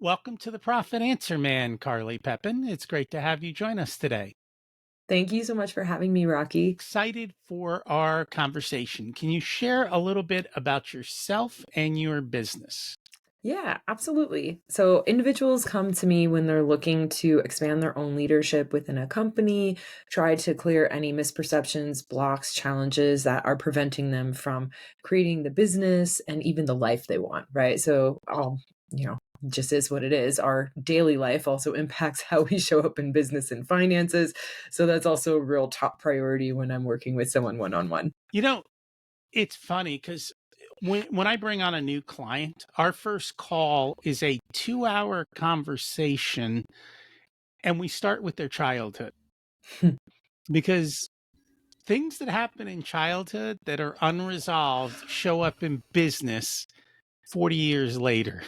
Welcome to the Profit Answer Man, Carly Pepin. It's great to have you join us today. Thank you so much for having me, Rocky. Excited for our conversation. Can you share a little bit about yourself and your business? Yeah, absolutely. So, individuals come to me when they're looking to expand their own leadership within a company, try to clear any misperceptions, blocks, challenges that are preventing them from creating the business and even the life they want, right? So, you know, just is what it is. Our daily life also impacts how we show up in business and finances. So, that's also a real top priority when I'm working with someone one on one. You know, it's funny because when I bring on a new client, our first call is a 2-hour conversation, and we start with their childhood because things that happen in childhood that are unresolved show up in business 40 years later.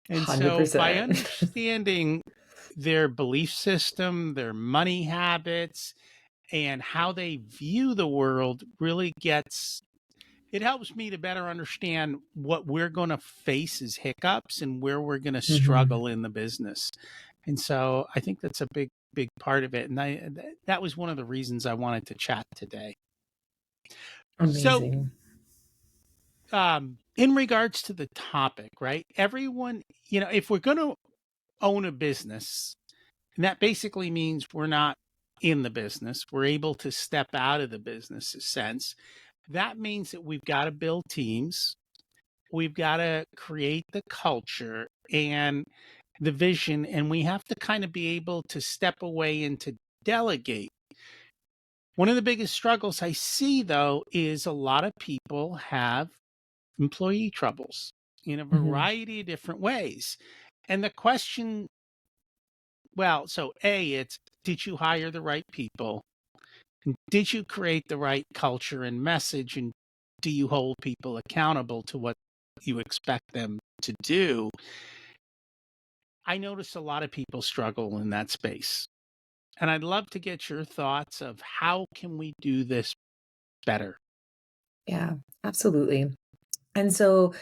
And so by 100%. understanding their belief system, their money habits, and how they view the world really gets it helps me to better understand what we're going to face as hiccups and where we're going to Mhm. struggle in the business. And so I think that's a big part of it. And that was one of the reasons I wanted to chat today. So Amazing. in regards to the topic, right? Everyone, if we're going to own a business, and that basically means we're not in the business. We're able to step out of the business sense. That means that we've got to build teams. We've got to create the culture and the vision, and we have to kind of be able to step away and to delegate. One of the biggest struggles I see, though, is a lot of people have employee troubles in a Mhm. variety of different ways. And the question, well, so A, it's did you hire the right people? Did you create the right culture and message? And do you hold people accountable to what you expect them to do? I notice a lot of people struggle in that space. And I'd love to get your thoughts of how can we do this better? Yeah, absolutely. And so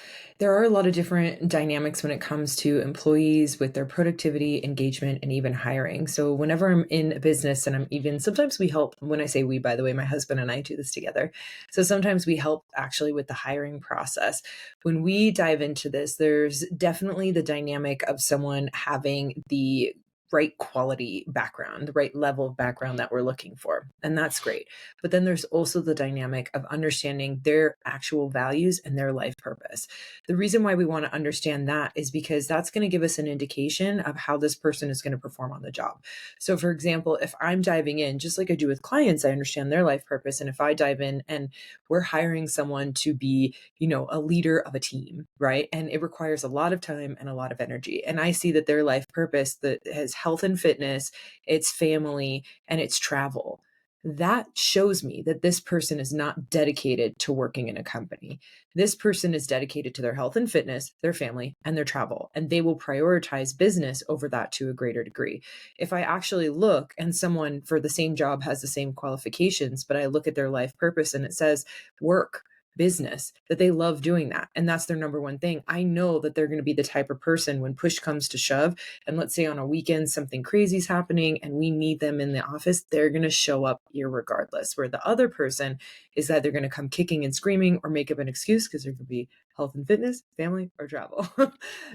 there are a lot of different dynamics when it comes to employees with their productivity, engagement, and even hiring. So whenever I'm in a business and I'm even sometimes we help, when I say we, by the way, my husband and I do this together. So sometimes we help actually with the hiring process. When we dive into this, there's definitely the dynamic of someone having the right quality background, the right level of background that we're looking for. And that's great. But then there's also the dynamic of understanding their actual values and their life purpose. The reason why we want to understand that is because that's going to give us an indication of how this person is going to perform on the job. So, for example, if I'm diving in, just like I do with clients, I understand their life purpose. And if I dive in and we're hiring someone to be, a leader of a team, right? And it requires a lot of time and a lot of energy. And I see that their life purpose that has health and fitness, it's family, and it's travel, that shows me that this person is not dedicated to working in a company. This person is dedicated to their health and fitness, their family, and their travel, and they will prioritize business over that to a greater degree. If I actually look and someone for the same job has the same qualifications, but I look at their life purpose and it says work, business, that they love doing that. And that's their number one thing. I know that they're going to be the type of person when push comes to shove, and let's say on a weekend something crazy is happening and we need them in the office, they're going to show up irregardless. Where the other person is either going to come kicking and screaming or make up an excuse because there could be health and fitness, family, or travel.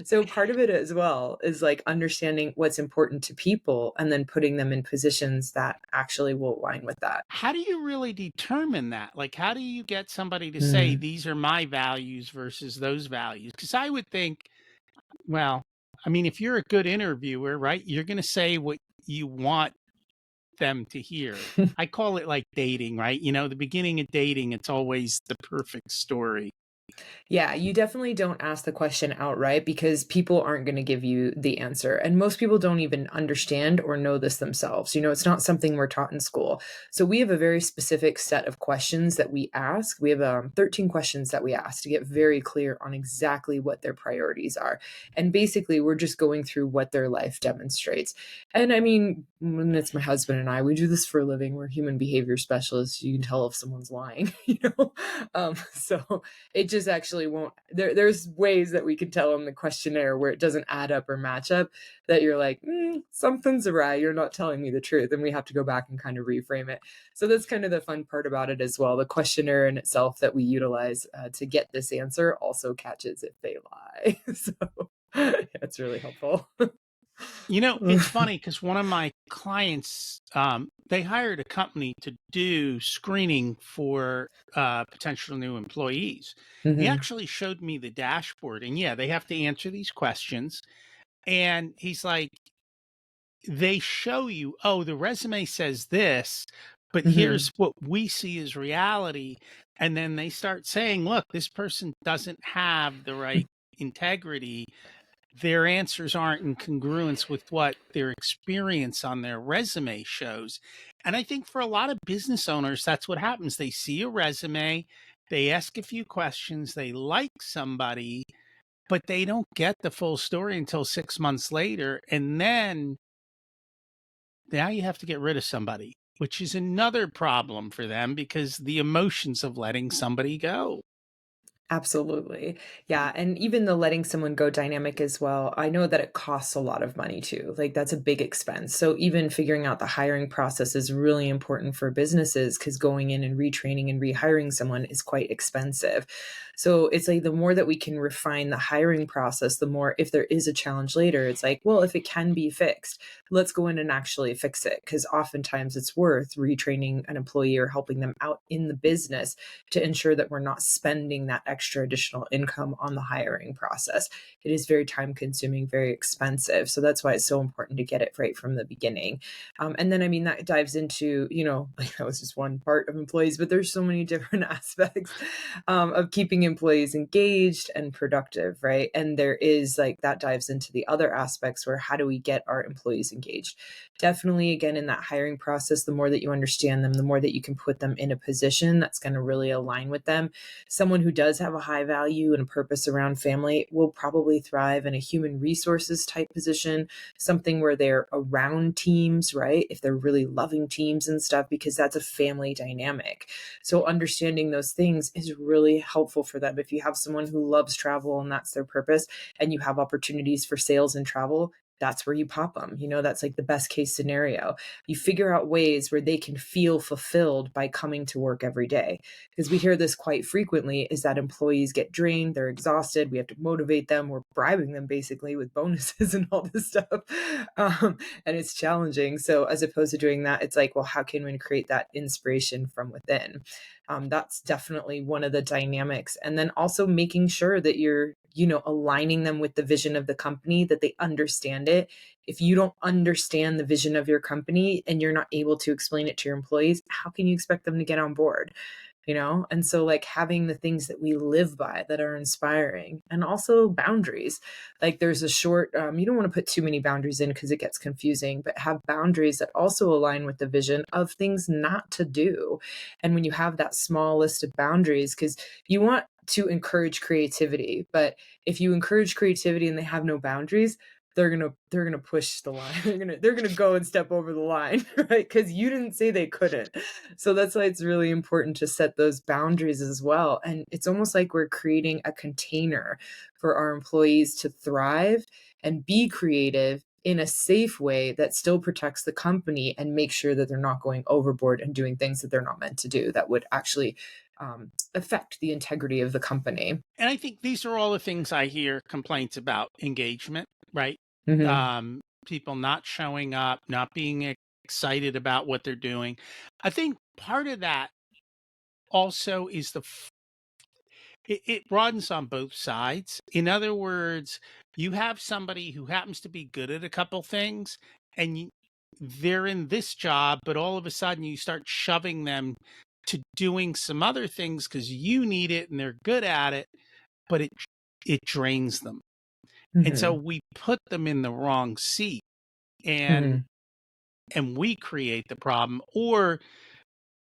So part of it as well is like understanding what's important to people and then putting them in positions that actually will align with that. How do you really determine that? Like, how do you get somebody to say, Mm. these are my values versus those values? Because I would think, well, I mean, if you're a good interviewer, right, you're going to say what you want them to hear. I call it like dating, right? The beginning of dating, it's always the perfect story. Yeah, you definitely don't ask the question outright because people aren't going to give you the answer. And most people don't even understand or know this themselves. It's not something we're taught in school. So we have a very specific set of questions that we ask. We have 13 questions that we ask to get very clear on exactly what their priorities are. And basically, we're just going through what their life demonstrates. And I mean, when it's my husband and I, we do this for a living. We're human behavior specialists. You can tell if someone's lying, so it just actually won't there's ways that we can tell on the questionnaire where it doesn't add up or match up that you're like, something's awry, you're not telling me the truth, and we have to go back and kind of reframe it. So that's kind of the fun part about it as well. The questionnaire in itself that we utilize to get this answer also catches if they lie. So yeah, it's really helpful. It's funny because one of my clients, they hired a company to do screening for potential new employees. He Hmm. actually showed me the dashboard, and yeah, they have to answer these questions. And he's like, they show you, oh, the resume says this, but Hmm. here's what we see as reality. And then they start saying, look, this person doesn't have the right integrity. Their answers aren't in congruence with what their experience on their resume shows. And I think for a lot of business owners, that's what happens. They see a resume, they ask a few questions, they like somebody, but they don't get the full story until 6 months later. And then now you have to get rid of somebody, which is another problem for them because the emotions of letting somebody go. Absolutely. Yeah, and even the letting someone go dynamic as well, I know that it costs a lot of money too. Like that's a big expense. So even figuring out the hiring process is really important for businesses because going in and retraining and rehiring someone is quite expensive. So it's like the more that we can refine the hiring process, the more if there is a challenge later, it's like, well, if it can be fixed, let's go in and actually fix it. Because oftentimes it's worth retraining an employee or helping them out in the business to ensure that we're not spending that extra additional income on the hiring process. It is very time consuming, very expensive. So that's why it's so important to get it right from the beginning. And then, I mean, that dives into, like that was just one part of employees, but there's so many different aspects of keeping employees engaged and productive, right? And there is like that dives into the other aspects where how do we get our employees engaged? Definitely, again, in that hiring process, the more that you understand them, the more that you can put them in a position that's going to really align with them. Someone who does have a high value and a purpose around family will probably thrive in a human resources type position, something where they're around teams, right? If they're really loving teams and stuff, because that's a family dynamic. So understanding those things is really helpful for them. If you have someone who loves travel and that's their purpose, and you have opportunities for sales and travel, that's where you pop them. That's like the best case scenario. You figure out ways where they can feel fulfilled by coming to work every day. Because we hear this quite frequently is that employees get drained, they're exhausted, we have to motivate them, we're bribing them basically with bonuses and all this stuff. And it's challenging. So as opposed to doing that, it's like, well, how can we create that inspiration from within? That's definitely one of the dynamics. And then also making sure that you're, aligning them with the vision of the company, that they understand it. If you don't understand the vision of your company and you're not able to explain it to your employees, how can you expect them to get on board? And so like having the things that we live by that are inspiring, and also boundaries. Like there's a short, you don't want to put too many boundaries in because it gets confusing, but have boundaries that also align with the vision of things not to do. And when you have that small list of boundaries, because you want to encourage creativity, but if you encourage creativity and they have no boundaries, they're gonna push the line. They're gonna go and step over the line, right? Because you didn't say they couldn't. So that's why it's really important to set those boundaries as well. And it's almost like we're creating a container for our employees to thrive and be creative in a safe way that still protects the company and make sure that they're not going overboard and doing things that they're not meant to do that would actually affect the integrity of the company. And I think these are all the things I hear complaints about engagement, right? Hmm. People not showing up, not being excited about what they're doing. I think part of that also is it runs on both sides. In other words, you have somebody who happens to be good at a couple things and they're in this job, but all of a sudden you start shoving them to doing some other things because you need it and they're good at it, but it drains them. And so Hmm. we put them in the wrong seat and Hmm. we create the problem, or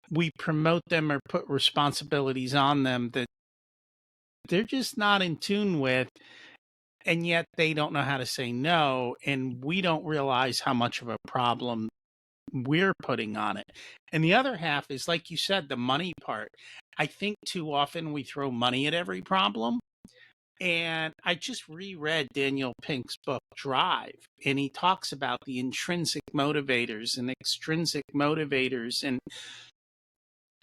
we promote them or put responsibilities on them that they're just not in tune with, and yet they don't know how to say no, and we don't realize how much of a problem we're putting on it. And the other half is, like you said, the money part. I think too often we throw money at every problem. And I just reread Daniel Pink's book, Drive, and he talks about the intrinsic motivators and extrinsic motivators. And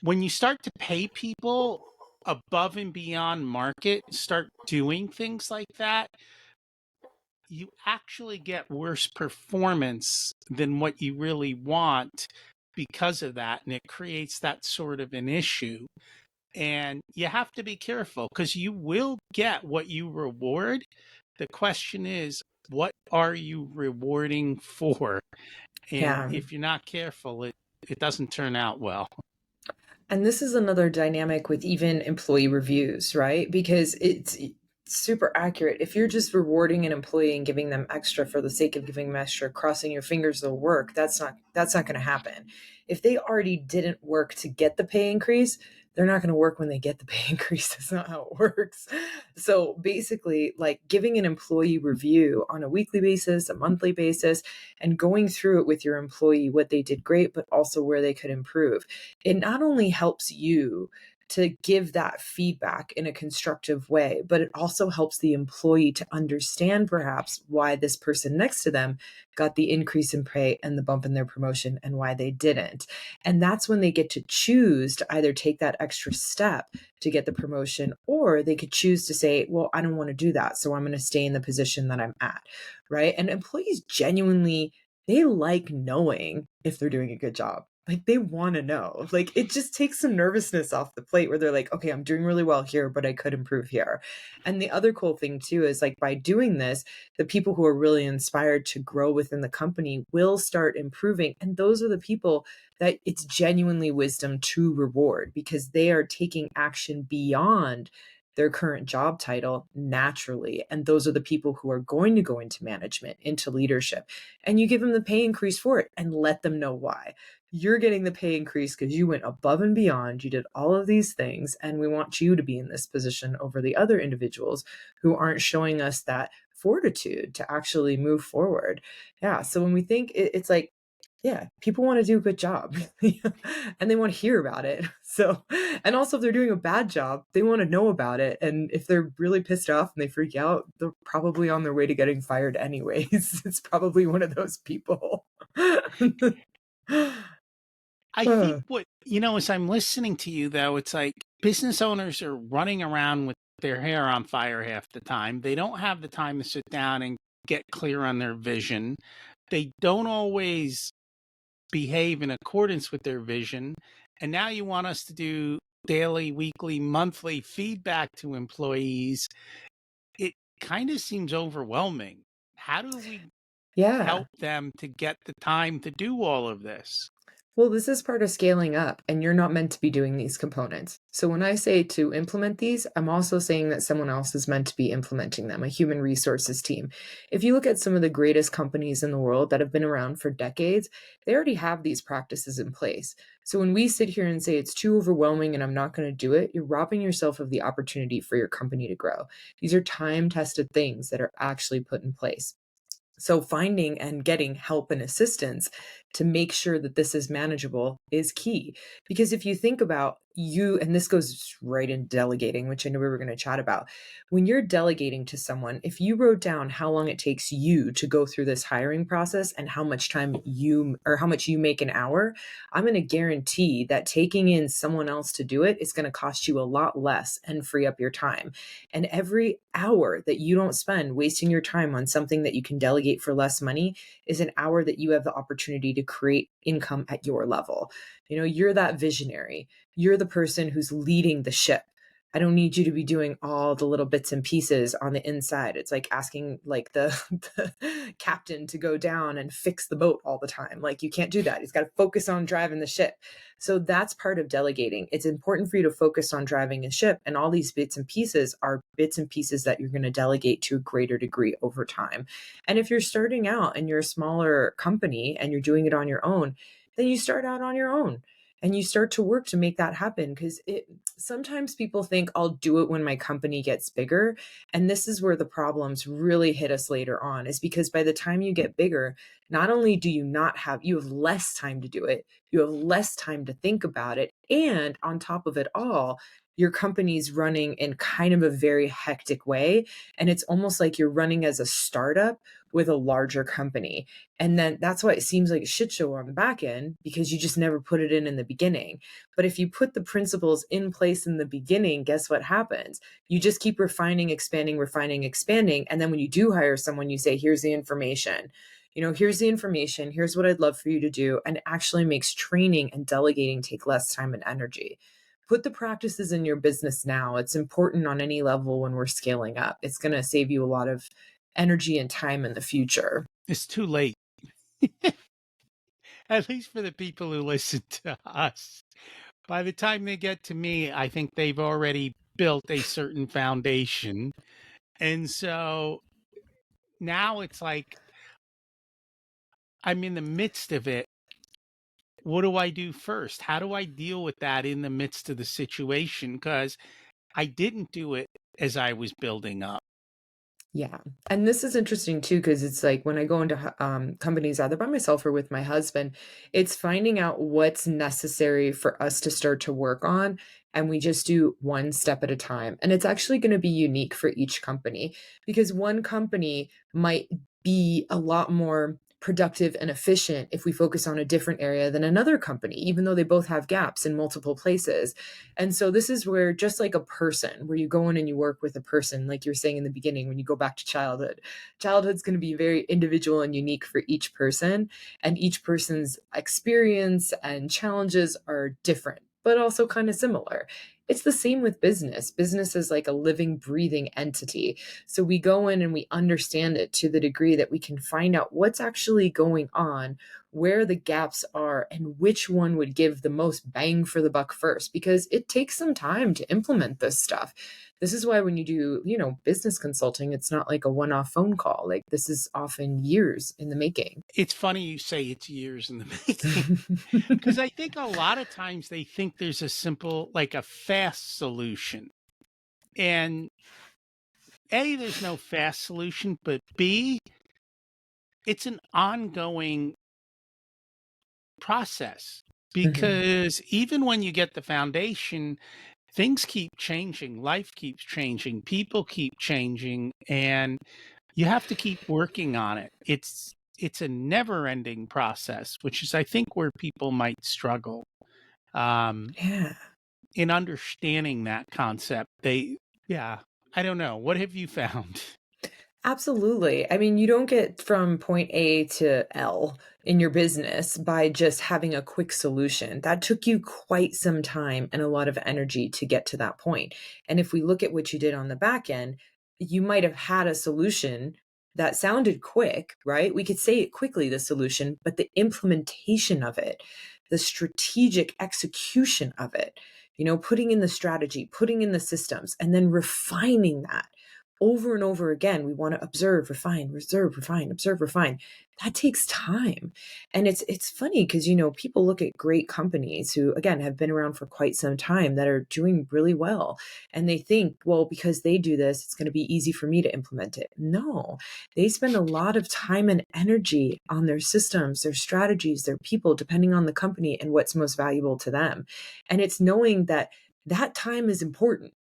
when you start to pay people above and beyond market, start doing things like that, you actually get worse performance than what you really want because of that. And it creates that sort of an issue. And you have to be careful because you will get what you reward. The question is, what are you rewarding for? And Yeah. if you're not careful, it doesn't turn out well. And this is another dynamic with even employee reviews, right? Because it's super accurate. If you're just rewarding an employee and giving them extra for the sake of giving them extra, crossing your fingers they'll work, that's not going to happen. If they already didn't work to get the pay increase, they're not going to work when they get the pay increase. That's not how it works. So basically, like giving an employee review on a weekly basis, a monthly basis, and going through it with your employee, what they did great, but also where they could improve, it not only helps you to give that feedback in a constructive way, but it also helps the employee to understand perhaps why this person next to them got the increase in pay and the bump in their promotion and why they didn't. And that's when they get to choose to either take that extra step to get the promotion, or they could choose to say, well, I don't want to do that, so I'm going to stay in the position that I'm at, right? And employees genuinely, they like knowing if they're doing a good job. Like they want to know. Like it just takes some nervousness off the plate where they're like, okay, I'm doing really well here, but I could improve here. And the other cool thing too is like by doing this, the people who are really inspired to grow within the company will start improving. And those are the people that it's genuinely wisdom to reward because they are taking action beyond their current job title naturally. And those are the people who are going to go into management, into leadership. And you give them the pay increase for it and let them know why. You're getting the pay increase because you went above and beyond. You did all of these things, and we want you to be in this position over the other individuals who aren't showing us that fortitude to actually move forward. Yeah. So when we think it's like, yeah, people want to do a good job and they want to hear about it. So, and also if they're doing a bad job, they want to know about it. And if they're really pissed off and they freak out, they're probably on their way to getting fired anyways. It's probably one of those people. I think Uh, as I'm listening to you, though, it's like business owners are running around with their hair on fire half the time. They don't have the time to sit down and get clear on their vision. They don't always behave in accordance with their vision. And now you want us to do daily, weekly, monthly feedback to employees. It kind of seems overwhelming. How do we yeah. help them to get the time to do all of this? Well, this is part of scaling up, and you're not meant to be doing these components. So when I say to implement these, I'm also saying that someone else is meant to be implementing them, a human resources team. If you look at some of the greatest companies in the world that have been around for decades, they already have these practices in place. So when we sit here and say it's too overwhelming and I'm not going to do it, you're robbing yourself of the opportunity for your company to grow. These are time-tested things that are actually put in place. So finding and getting help and assistance to make sure that this is manageable is key. Because if you think about you, and this goes right in delegating, which I know we were going to chat about, when you're delegating to someone, if you wrote down how long it takes you to go through this hiring process and how much time you or how much you make an hour, I'm going to guarantee that taking in someone else to do it is going to cost you a lot less and free up your time. And every hour that you don't spend wasting your time on something that you can delegate for less money is an hour that you have the opportunity to create income at your level. You know, you're that visionary. You're the person who's leading the ship. I don't need you to be doing all the little bits and pieces on the inside. It's like asking like the captain to go down and fix the boat all the time. Like you can't do that. He's got to focus on driving the ship. So that's part of delegating. It's important for you to focus on driving a ship. And all these bits and pieces are bits and pieces that you're going to delegate to a greater degree over time. And if you're starting out and you're a smaller company and you're doing it on your own, then you start out on your own and you start to work to make that happen. Because it sometimes people think I'll do it when my company gets bigger, and this is where the problems really hit us later on, is because by the time you get bigger, not only do you not have you have less time to do it, you have less time to think about it, and on top of it all, your company's running in kind of a very hectic way, and it's almost like you're running as a startup with a larger company. And then that's why it seems like a shit show on the back end, because you just never put it in the beginning. But if you put the principles in place in the beginning, guess what happens? You just keep refining, expanding, refining, expanding. And then when you do hire someone, you say, here's the information. Here's the information. Here's what I'd love for you to do. And it actually makes training and delegating take less time and energy. Put the practices in your business now. It's important on any level when we're scaling up. It's going to save you a lot of energy and time in the future. It's too late. At least for the people who listen to us. By the time they get to me, I think they've already built a certain foundation. And so now it's like I'm in the midst of it. What do I do first? How do I deal with that in the midst of the situation? Because I didn't do it as I was building up. Yeah. And this is interesting too, because it's like when I go into companies, either by myself or with my husband, it's finding out what's necessary for us to start to work on. And we just do one step at a time. And it's actually going to be unique for each company, because one company might be a lot more productive and efficient if we focus on a different area than another company, even though they both have gaps in multiple places. And so this is where, just like a person, where you go in and you work with a person, like you're saying in the beginning, when you go back to childhood's going to be very individual and unique for each person. And each person's experience and challenges are different, but also kind of similar. It's the same with business. Business is like a living, breathing entity. So we go in and we understand it to the degree that we can find out what's actually going on, where the gaps are, and which one would give the most bang for the buck first, because it takes some time to implement this stuff. This is why when you do, business consulting, it's not like a one-off phone call. Like, this is often years in the making. It's funny you say it's years in the making, because I think a lot of times they think there's a simple, like a fast solution. And A, there's no fast solution, but B, it's an ongoing process, Mhm. because even when you get the foundation, things keep changing, life keeps changing, people keep changing, and you have to keep working on it. It's a never-ending process, which is, I think, where people might struggle um, Yeah. in understanding that concept. Yeah, I don't know. What have you found? Absolutely. I mean, you don't get from point A to L in your business by just having a quick solution. That took you quite some time and a lot of energy to get to that point. And if we look at what you did on the back end, you might have had a solution that sounded quick, right? We could say it quickly, the solution, but the implementation of it, the strategic execution of it, putting in the strategy, putting in the systems, and then refining that over and over again. We want to observe, refine, reserve, refine, observe, refine. That takes time. And it's funny because people look at great companies who, again, have been around for quite some time, that are doing really well, and they think, well, because they do this, it's going to be easy for me to implement it. No, they spend a lot of time and energy on their systems, their strategies, their people, depending on the company and what's most valuable to them. And it's knowing that that time is important.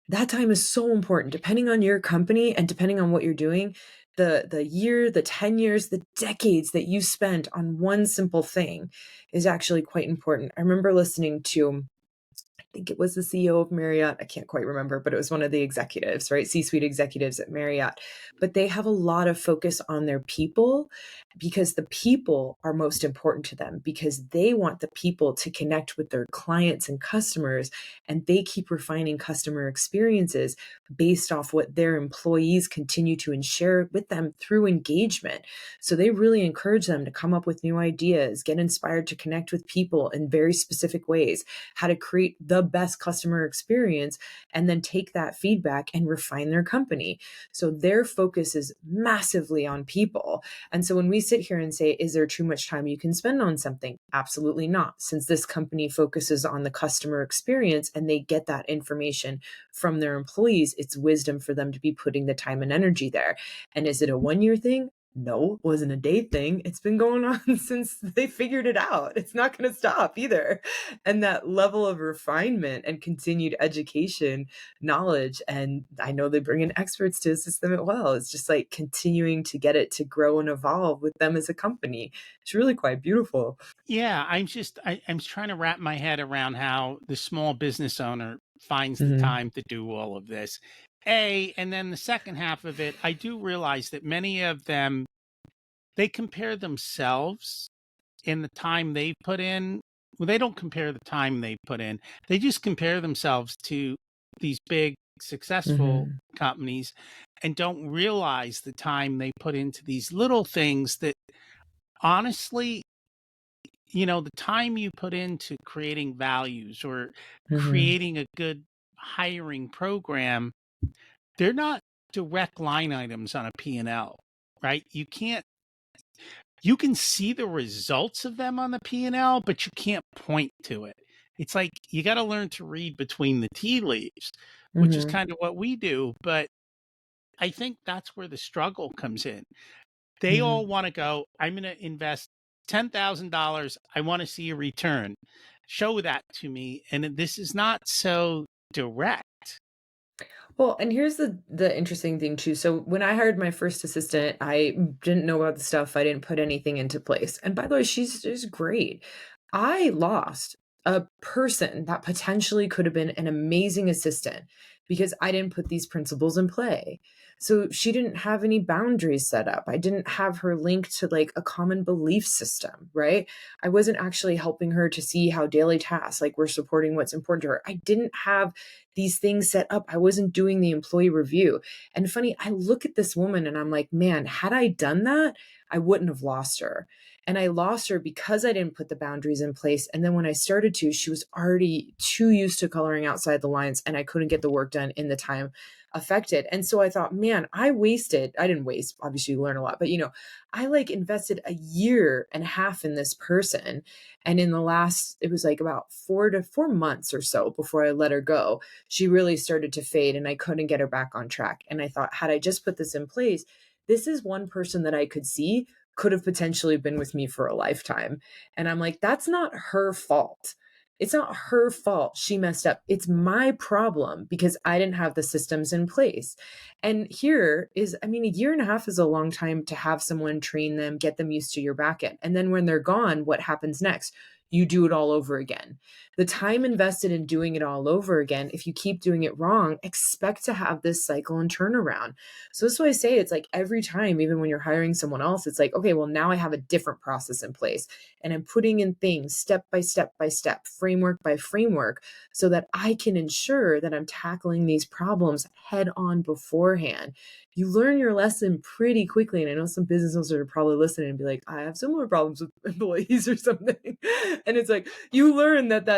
That time is so important, depending on your company and depending on what you're doing. The year, the 10 years, the decades that you spent on one simple thing is actually quite important. I remember listening to, I think it was the CEO of Marriott. I can't quite remember, but it was one of the executives, right? C-suite executives at Marriott. But they have a lot of focus on their people, because the people are most important to them, because they want the people to connect with their clients and customers. And they keep refining customer experiences based off what their employees continue to share with them through engagement. So they really encourage them to come up with new ideas, get inspired to connect with people in very specific ways, how to create the best customer experience and then take that feedback and refine their company. So their focus is massively on people. And so when we sit here and say, is there too much time you can spend on something? Absolutely not. Since this company focuses on the customer experience and they get that information from their employees, it's wisdom for them to be putting the time and energy there. And is it a 1 year thing? No, it wasn't a day thing. It's been going on since they figured it out. It's not going to stop either. And that level of refinement and continued education, knowledge, and I know they bring in experts to assist them as well. It's just like continuing to get it to grow and evolve with them as a company. It's really quite beautiful. Yeah, I'm trying to wrap my head around how the small business owner finds the Hmm. time to do all of this. And then the second half of it, I do realize that many of them, they compare themselves in the time they put in. Well, they don't compare the time they put in. They just compare themselves to these big successful Hmm. companies and don't realize the time they put into these little things that honestly, the time you put into creating values or Hmm. creating a good hiring program, they're not direct line items on a P&L, right? You can see the results of them on the P&L, but you can't point to it. It's like you got to learn to read between the tea leaves, which is Hmm. kind of what we do, but I think that's where the struggle comes in. They all Hmm. want to go, I'm going to invest $10,000. I want to see a return. Show that to me. And this is not so direct. Well, and here's the interesting thing too. So when I hired my first assistant, I didn't know about the stuff. I didn't put anything into place. And by the way, she's great. I lost a person that potentially could have been an amazing assistant because I didn't put these principles in play. So she didn't have any boundaries set up. I didn't have her linked to like a common belief system, right? I wasn't actually helping her to see how daily tasks, like we're supporting what's important to her. I didn't have these things set up. I wasn't doing the employee review. And funny, I look at this woman and I'm like, man, had I done that, I wouldn't have lost her. And I lost her because I didn't put the boundaries in place. And then when I started to, she was already too used to coloring outside the lines and I couldn't get the work done in the time affected. And so I thought, man, I didn't waste, obviously you learn a lot, but I like invested a year and a half in this person. And in the last, it was like about 4 months or so before I let her go, she really started to fade and I couldn't get her back on track. And I thought, had I just put this in place, this is one person that I could see could have potentially been with me for a lifetime. And I'm like, that's not her fault. It's not her fault she messed up. It's my problem because I didn't have the systems in place. And here is, I mean, a year and a half is a long time to have someone train them, get them used to your back end. And then when they're gone, what happens next? You do it all over again. The time invested in doing it all over again, if you keep doing it wrong, expect to have this cycle and turnaround. So that's why I say it's like every time, even when you're hiring someone else, it's like, okay, well, now I have a different process in place and I'm putting in things step by step, framework by framework, so that I can ensure that I'm tackling these problems head on beforehand. You learn your lesson pretty quickly. And I know some business owners are probably listening and be like, I have similar problems with employees or something. And it's like, you learn that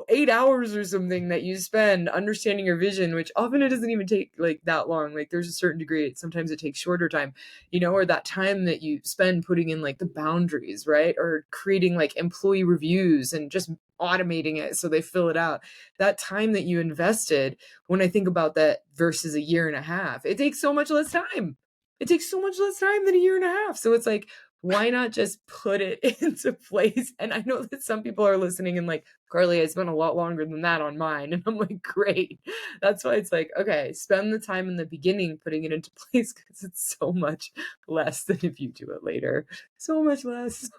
8 hours or something that you spend understanding your vision, which often it doesn't even take like that long. Like there's a certain degree, sometimes it takes shorter time, or that time that you spend putting in like the boundaries, right? Or creating like employee reviews and just automating it so they fill it out. That time that you invested, when I think about that versus a year and a half, it takes so much less time. It takes so much less time than a year and a half. So it's like, why not just put it into place? And I know that some people are listening and like, Carly, I spent a lot longer than that on mine. And I'm like, great. That's why it's like, okay, spend the time in the beginning putting it into place because it's so much less than if you do it later. So much less.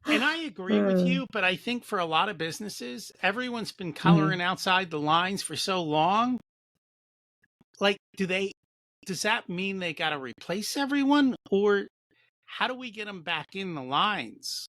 And I agree with Uh, you, but I think for a lot of businesses, everyone's been mhm. coloring outside the lines for so long. Like, does that mean they got to replace everyone? Or how do we get them back in the lines?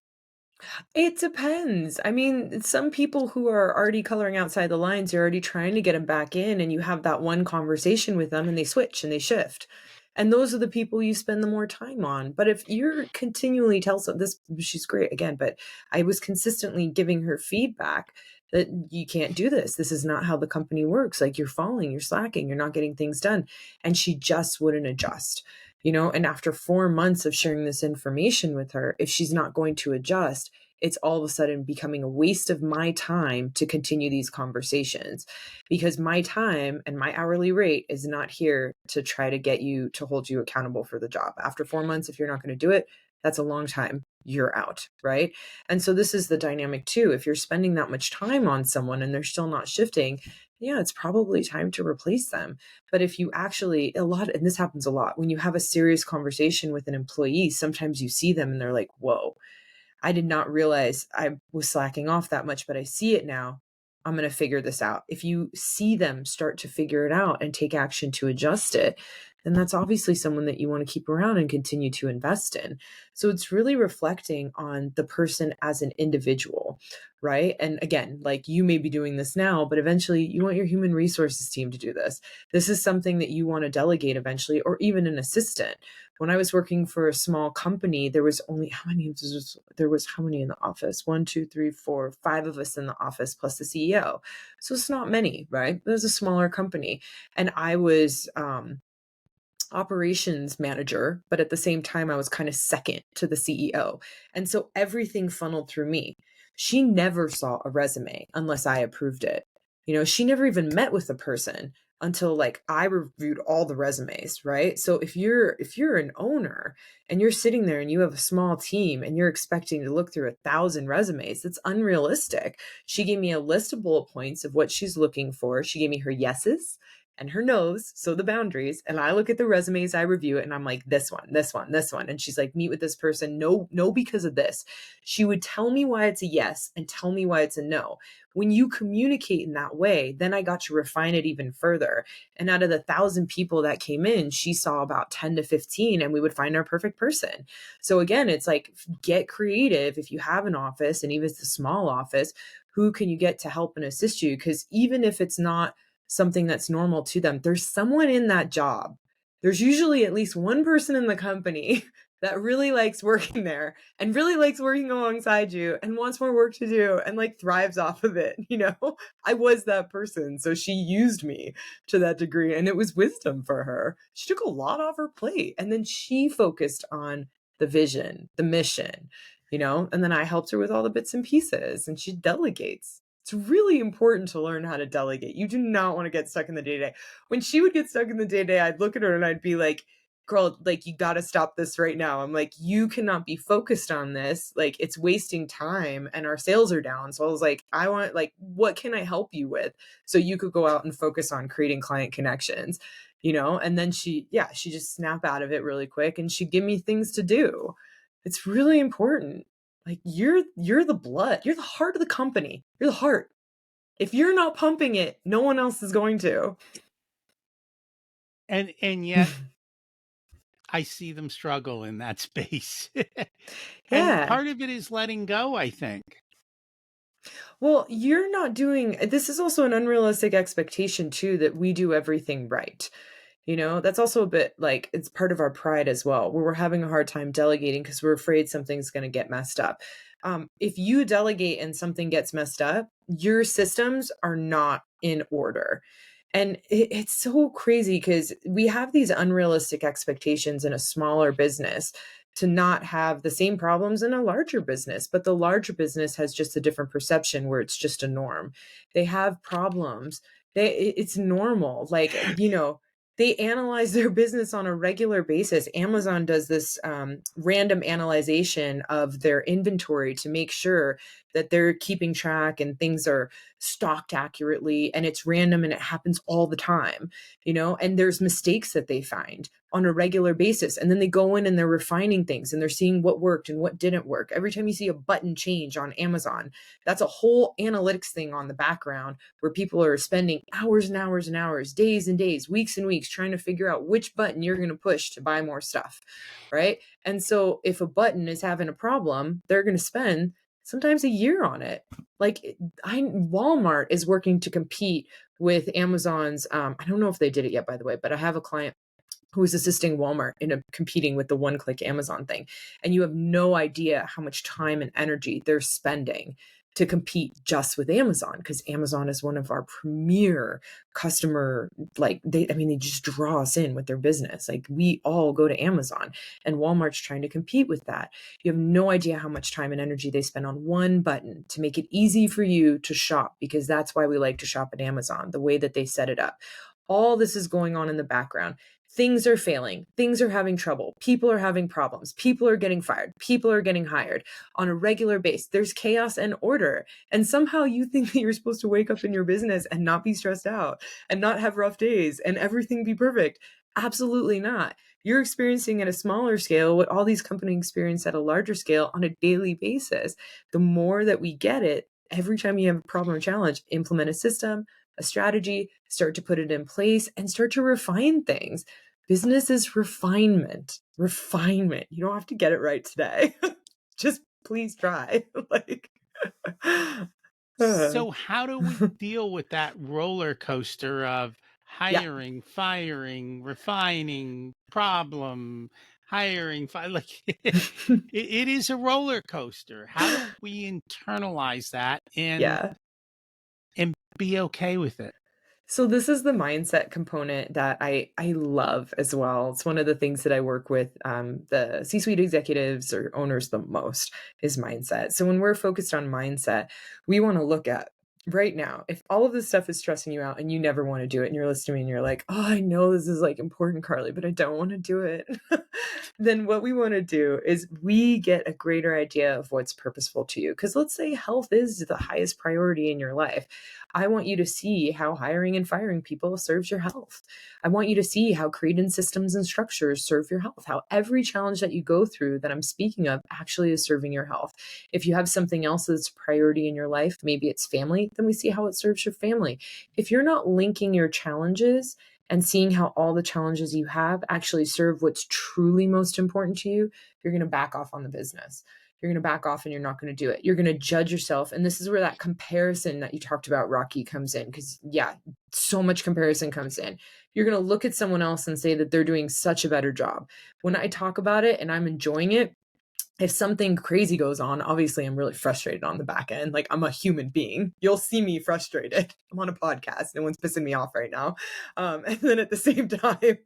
It depends. I mean, some people who are already coloring outside the lines, you're already trying to get them back in, and you have that one conversation with them and they switch and they shift. And those are the people you spend the more time on. But if you're continually this, she's great again, but I was consistently giving her feedback that you can't do this. This is not how the company works. Like, you're falling, you're slacking, you're not getting things done. And she just wouldn't adjust, and after 4 months of sharing this information with her, if she's not going to adjust, it's all of a sudden becoming a waste of my time to continue these conversations, because my time and my hourly rate is not here to try to get you to hold you accountable for the job. After 4 months, if you're not going to do it, that's a long time. You're out, right? And so this is the dynamic too. If you're spending that much time on someone and they're still not shifting, yeah, it's probably time to replace them. But if you actually, and this happens a lot, when you have a serious conversation with an employee, sometimes you see them and they're like, whoa, I did not realize I was slacking off that much, but I see it now. I'm going to figure this out. If you see them start to figure it out and take action to adjust it, then that's obviously someone that you want to keep around and continue to invest in. So it's really reflecting on the person as an individual, right? And again, like, you may be doing this now, but eventually you want your human resources team to do this. This is something that you want to delegate eventually, or even an assistant. When I was working for a small company, there was only how many in the office? 1, 2, 3, 4, 5 of us in the office plus the CEO. So it's not many, right? It was a smaller company. And I was operations manager, but at the same time, I was kind of second to the CEO. And so everything funneled through me. She never saw a resume unless I approved it. She never even met with the person until, like, I reviewed all the resumes, right? So if you're an owner and you're sitting there and you have a small team and you're expecting to look through 1,000 resumes, that's unrealistic. She gave me a list of bullet points of what she's looking for. She gave me her yeses and her no's, so the boundaries. And I look at the resumes, I review it, and I'm like, this one, this one, this one. And she's like, meet with this person. No, no, because of this. She would tell me why it's a yes and tell me why it's a no. When you communicate in that way, then I got to refine it even further. And out of the 1,000 people that came in, she saw about 10 to 15, and we would find our perfect person. So again, it's like, get creative. If you have an office, and even if it's a small office, who can you get to help and assist you? Because even if it's not something that's normal to them, there's someone in that job. There's usually at least one person in the company that really likes working there and really likes working alongside you and wants more work to do and, like, thrives off of it. I was that person. So she used me to that degree, and it was wisdom for her. She took a lot off her plate, and then she focused on the vision, the mission, and then I helped her with all the bits and pieces, and she delegates. It's really important to learn how to delegate. You do not want to get stuck in the day-to-day. When she would get stuck in the day-to-day, I'd look at her and I'd be like, girl, like, you got to stop this right now. I'm like, you cannot be focused on this. Like, it's wasting time and our sales are down. So I was like, what can I help you with? So you could go out and focus on creating client connections, and then she just snap out of it really quick and she'd give me things to do. It's really important. Like, you're the blood. You're the heart of the company. You're the heart. If you're not pumping it, no one else is going to. And yet I see them struggle in that space. And Yeah. part of it is letting go, I think. Well, you're not doing this is also an unrealistic expectation too, that we do everything right. That's also a bit like, it's part of our pride as well, where we're having a hard time delegating because we're afraid something's going to get messed up. If you delegate and something gets messed up, your systems are not in order. And it's so crazy because we have these unrealistic expectations in a smaller business to not have the same problems in a larger business. But the larger business has just a different perception where it's just a norm. They have problems. It's normal. Like, they analyze their business on a regular basis. Amazon does this random analyzation of their inventory to make sure that they're keeping track and things are stocked accurately, and it's random and it happens all the time, and there's mistakes that they find on a regular basis. And then they go in and they're refining things and they're seeing what worked and what didn't work. Every time you see a button change on Amazon, that's a whole analytics thing on the background where people are spending hours and hours and hours, days and days, weeks and weeks trying to figure out which button you're going to push to buy more stuff, right? And so if a button is having a problem, they're going to spend sometimes a year on it. Like, Walmart is working to compete with Amazon's, I don't know if they did it yet, by the way, but I have a client who is assisting Walmart in competing with the one-click Amazon thing. And you have no idea how much time and energy they're spending to compete just with Amazon, because Amazon is one of our premier customer, like they just draw us in with their business. Like we all go to Amazon, and Walmart's trying to compete with that. You have no idea how much time and energy they spend on one button to make it easy for you to shop, because that's why we like to shop at Amazon, the way that they set it up. All this is going on in the background. Things are failing. Things are having trouble. People are having problems. People are getting fired. People are getting hired on a regular basis. There's chaos and order. And somehow you think that you're supposed to wake up in your business and not be stressed out and not have rough days and everything be perfect. Absolutely not. You're experiencing at a smaller scale what all these companies experience at a larger scale on a daily basis. The more that we get it, every time you have a problem or challenge, implement a system, a strategy, start to put it in place, and start to refine things. Business is refinement. Refinement. You don't have to get it right today. Just please try. Like, uh, So how do we deal with that roller coaster of yeah. hiring, firing, refining, problem, hiring, like it is a roller coaster. How do we internalize that Yeah. and be okay with it? So this is the mindset component that I love as well. It's one of the things that I work with the C-suite executives or owners the most is mindset. So when we're focused on mindset, we want to look at right now, if all of this stuff is stressing you out and you never want to do it, and you're listening to me and you're like, oh, I know this is like important, Carly, but I don't want to do it. Then what we want to do is we get a greater idea of what's purposeful to you. Because let's say health is the highest priority in your life. I want you to see how hiring and firing people serves your health. I want you to see how creating systems and structures serve your health, how every challenge that you go through that I'm speaking of actually is serving your health. If you have something else that's a priority in your life, maybe it's family, then we see how it serves your family. If you're not linking your challenges and seeing how all the challenges you have actually serve what's truly most important to you, you're going to back off on the business. You're going to back off and you're not going to do it. You're going to judge yourself. And this is where that comparison that you talked about, Rocky, comes in. Because, yeah, so much comparison comes in. You're going to look at someone else and say that they're doing such a better job. When I talk about it and I'm enjoying it, if something crazy goes on, obviously I'm really frustrated on the back end. Like I'm a human being. You'll see me frustrated. I'm on a podcast. No one's pissing me off right now. And then at the same time,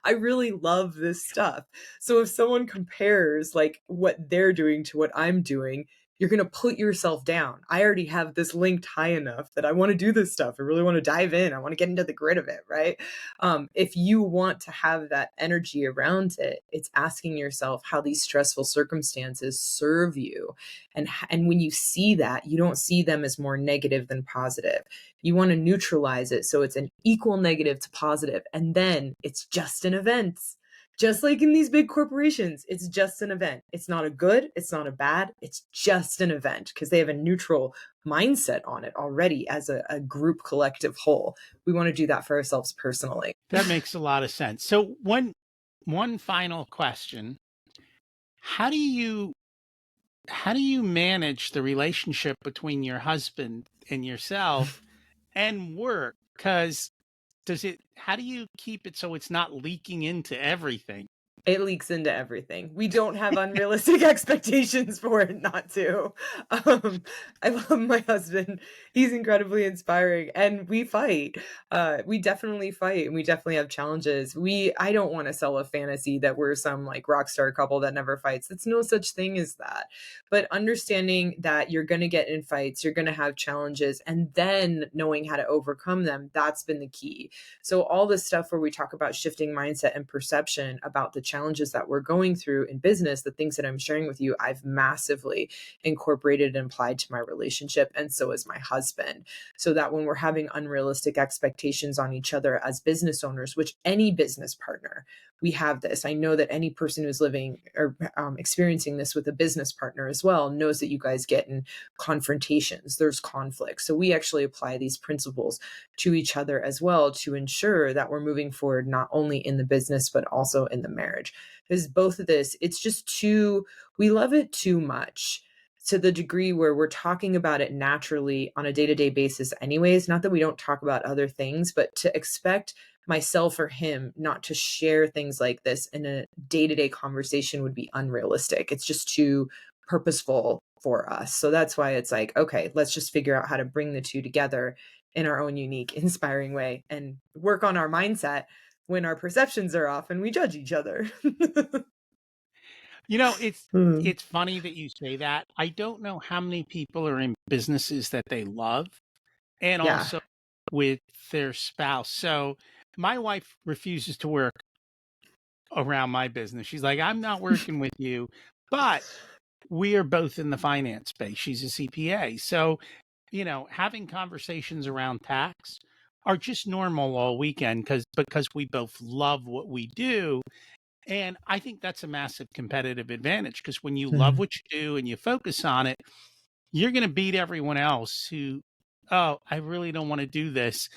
I really love this stuff. So if someone compares like what they're doing to what I'm doing, you're going to put yourself down. I already have this linked high enough that I want to do this stuff. I really want to dive in. I want to get into the grit of it, right? If you want to have that energy around it, it's asking yourself how these stressful circumstances serve you. And when you see that, you don't see them as more negative than positive. You want to neutralize it so it's an equal negative to positive, and then it's just an event. Just like in these big corporations, it's just an event. It's not a good, it's not a bad, it's just an event because they have a neutral mindset on it already as a group collective whole. We want to do that for ourselves personally. That makes a lot of sense. So one final question. How do you how do you manage the relationship between your husband and yourself and work? Because does it how do you keep it so it's not leaking into everything? It leaks into everything. We don't have unrealistic expectations for it not to. I love my husband. He's incredibly inspiring and we fight. We definitely fight and we definitely have challenges. I don't want to sell a fantasy that we're some like rock star couple that never fights. It's no such thing as that. But understanding that you're going to get in fights, you're going to have challenges, and then knowing how to overcome them, that's been the key. So all this stuff where we talk about shifting mindset and perception about the challenges that we're going through in business, the things that I'm sharing with you, I've massively incorporated and applied to my relationship. And so is my husband. So that when we're having unrealistic expectations on each other as business owners, which any business partner, we have this. I know that any person who's living or experiencing this with a business partner as well knows that you guys get in confrontations, there's conflict. So we actually apply these principles to each other as well to ensure that we're moving forward, not only in the business, but also in the marriage. Because both of this, it's just we love it too much to the degree where we're talking about it naturally on a day-to-day basis anyways. Not that we don't talk about other things, but to expect myself or him not to share things like this in a day-to-day conversation would be unrealistic. It's just too purposeful for us. So that's why it's like, okay, let's just figure out how to bring the two together in our own unique, inspiring way and work on our mindset when our perceptions are off and we judge each other. You know, Hmm. it's funny that you say that. I don't know how many people are in businesses that they love and Yeah. also with their spouse. So my wife refuses to work around my business. She's like, I'm not working with you, but we are both in the finance space. She's a CPA. So, having conversations around tax are just normal all weekend because we both love what we do. And I think that's a massive competitive advantage because when you love Mhm. what you do and you focus on it, you're going to beat everyone else who, oh, I really don't want to do this.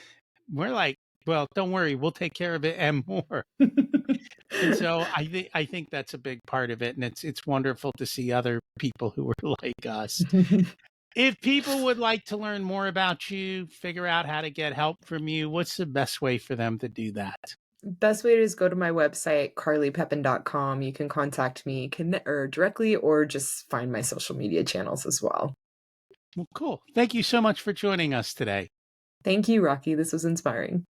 We're like, well, don't worry, we'll take care of it and more. And so I think that's a big part of it, and it's wonderful to see other people who are like us. If people would like to learn more about you, figure out how to get help from you, what's the best way for them to do that? Best way is go to my website, carlypepin.com. You can contact me or directly or just find my social media channels as well. Well, cool. Thank you so much for joining us today. Thank you, Rocky. This was inspiring.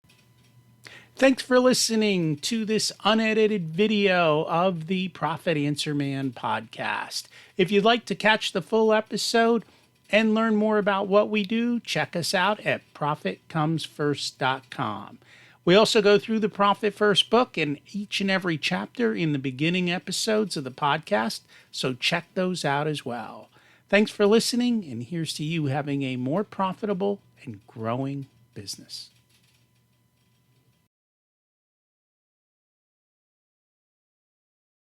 Thanks for listening to this unedited video of the Profit Answer Man podcast. If you'd like to catch the full episode and learn more about what we do, check us out at profitcomesfirst.com. We also go through the Profit First book in each and every chapter in the beginning episodes of the podcast, so check those out as well. Thanks for listening, and here's to you having a more profitable and growing business.